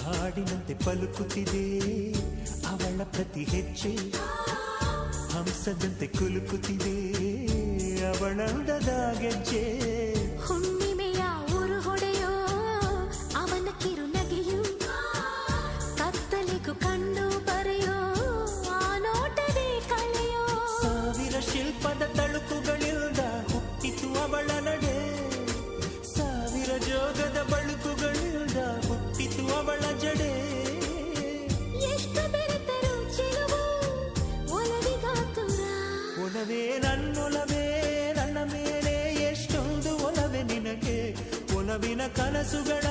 ಹಾಡಿನಂತೆ ಪಲುಕುತ್ತಿದೆ ಅವಳ ಪ್ರತಿ ಹೆಜ್ಜೆ, ಹಂಸದಂತೆ ಕುಲುಕುತ್ತಿದೆ ಅವಳಂದದ ಗೆಜ್ಜೆ. ಹುಣ್ಣಿಮೆಯ ಊರು ಹೊಡೆಯೋ ಅವನ ಕಿರು ನಗೆಯು, ಕತ್ತಲಿಗೂ ಕಂಡು ಬರೆಯೋ ಆ ನೋಟವೇ ಕಳೆಯೋ. ಸಾವಿರ ಶಿಲ್ಪದ ತಳುಕುಗಳಿಂದ ಹುಟ್ಟಿತು ಅವಳ ನಡೆ, ಸಾವಿರ ಜೋಗದ ಬಳುಕುಗಳಿಂದ ಹುಟ್ಟಿತು ಅವಳ ಜಡೆ. ಎಷ್ಟು ಬೆರೆತರು ಚೆಲುವು ಒಲವಿಗಾತುರ, ಒಲವೇ ನನ್ನೊಲವೇ ನನ್ನ ಮೇಲೆ ಎಷ್ಟೊಂದು ಒಲವೇ ನಿನಗೆ, ಒಲವಿನ ಕನಸುಗಳ